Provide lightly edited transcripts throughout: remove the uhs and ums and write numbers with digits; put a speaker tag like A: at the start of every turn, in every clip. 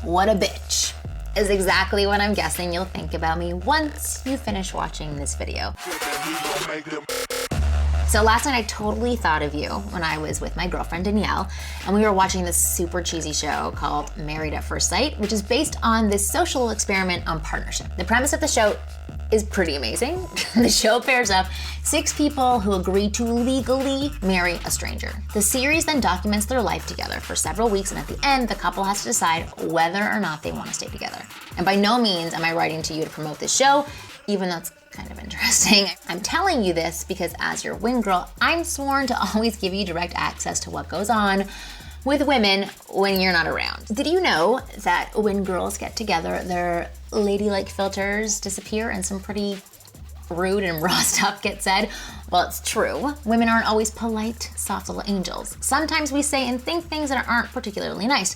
A: what a bitch, is exactly what I'm guessing you'll think about me once you finish watching this video. So last night I totally thought of you when I was with my girlfriend Danielle, and we were watching this super cheesy show called Married at First Sight, which is based on this social experiment on partnership. The premise of the show is pretty amazing. The show pairs up 6 people who agree to legally marry a stranger. The series then documents their life together for several weeks, and at the end, the couple has to decide whether or not they want to stay together. And by no means am I writing to you to promote this show, even though it's kind of interesting. I'm telling you this because as your wing girl, I'm sworn to always give you direct access to what goes on with women when you're not around. Did you know that when girls get together, their ladylike filters disappear and some pretty rude and raw stuff gets said? Well, it's true. Women aren't always polite, soft little angels. Sometimes we say and think things that aren't particularly nice.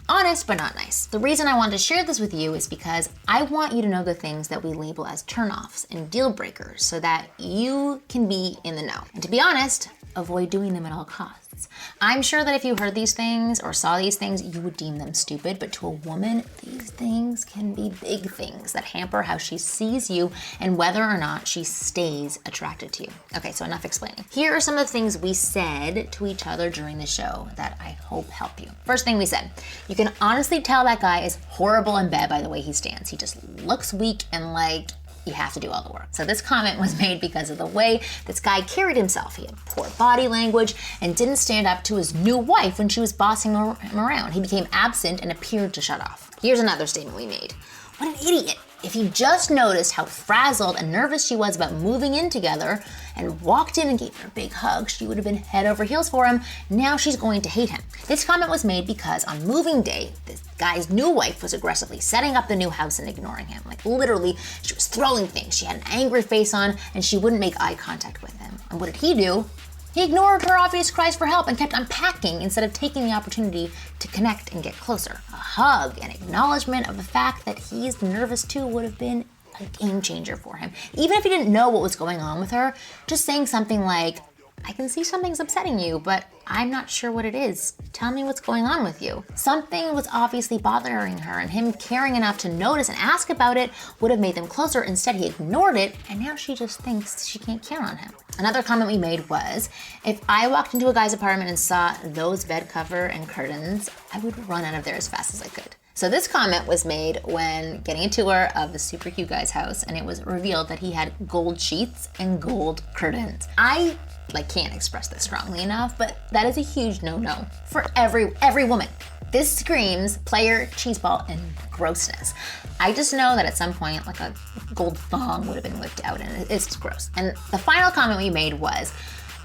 A: Honest, but not nice. The reason I wanted to share this with you is because I want you to know the things that we label as turnoffs and deal breakers so that you can be in the know. And to be honest, avoid doing them at all costs. I'm sure that if you heard these things or saw these things, you would deem them stupid, but to a woman, these things can be big things that hamper how she sees you and whether or not she stays attracted to you. Okay, so enough explaining. Here are some of the things we said to each other during the show that I hope help you. First thing we said, you can honestly tell that guy is horrible in bed by the way he stands. He just looks weak and like, you have to do all the work. So this comment was made because of the way this guy carried himself. He had poor body language and didn't stand up to his new wife when she was bossing him around. He became absent and appeared to shut off. Here's another statement we made. What an idiot. If he just noticed how frazzled and nervous she was about moving in together and walked in and gave her a big hug, she would have been head over heels for him. Now she's going to hate him. This comment was made because on moving day, this guy's new wife was aggressively setting up the new house and ignoring him. Like literally, she was throwing things. She had an angry face on and she wouldn't make eye contact with him. And what did he do? He ignored her obvious cries for help and kept unpacking instead of taking the opportunity to connect and get closer. A hug and acknowledgement of the fact that he's nervous too would have been a game changer for him. Even if he didn't know what was going on with her, just saying something like, I can see something's upsetting you, but I'm not sure what it is. Tell me what's going on with you. Something was obviously bothering her, and him caring enough to notice and ask about it would have made them closer. Instead, he ignored it, and now she just thinks she can't count on him. Another comment we made was, if I walked into a guy's apartment and saw those bed cover and curtains, I would run out of there as fast as I could. So this comment was made when getting a tour of the super cute guy's house, and it was revealed that he had gold sheets and gold curtains. I can't express this strongly enough, but that is a huge no-no for every woman. This screams player, cheeseball, and grossness. I just know that at some point, like a gold thong would have been whipped out, and it's just gross. And the final comment we made was,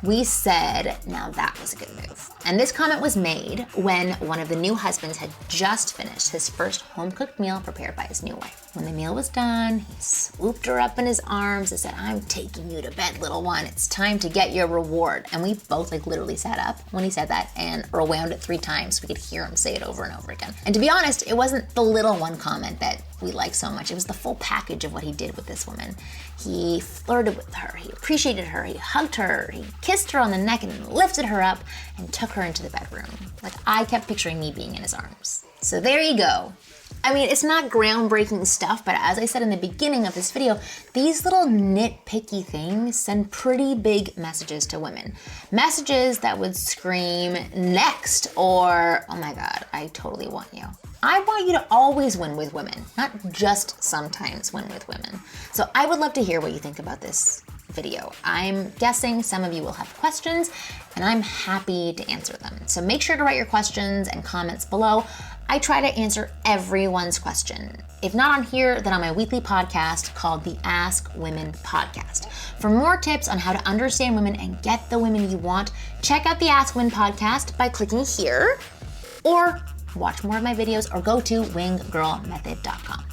A: we said, now that was a good move. And this comment was made when one of the new husbands had just finished his first home-cooked meal prepared by his new wife. When the meal was done, he swooped her up in his arms and said, I'm taking you to bed, little one. It's time to get your reward. And we both literally sat up when he said that and rewound it 3 times so we could hear him say it over and over again. And to be honest, it wasn't the little one comment that we liked so much. It was the full package of what he did with this woman. He flirted with her, he appreciated her, he hugged her, he kissed her on the neck and lifted her up and took her into the bedroom. Like, I kept picturing me being in his arms. So there you go. I mean, it's not groundbreaking stuff, but as I said in the beginning of this video, these little nitpicky things send pretty big messages to women. Messages that would scream, next, or, oh my God, I totally want you. I want you to always win with women, not just sometimes win with women. So I would love to hear what you think about this video. I'm guessing some of you will have questions, and I'm happy to answer them. So make sure to write your questions and comments below. I try to answer everyone's question. If not on here, then on my weekly podcast called the Ask Women Podcast. For more tips on how to understand women and get the women you want, check out the Ask Women Podcast by clicking here, or watch more of my videos or go to winggirlmethod.com.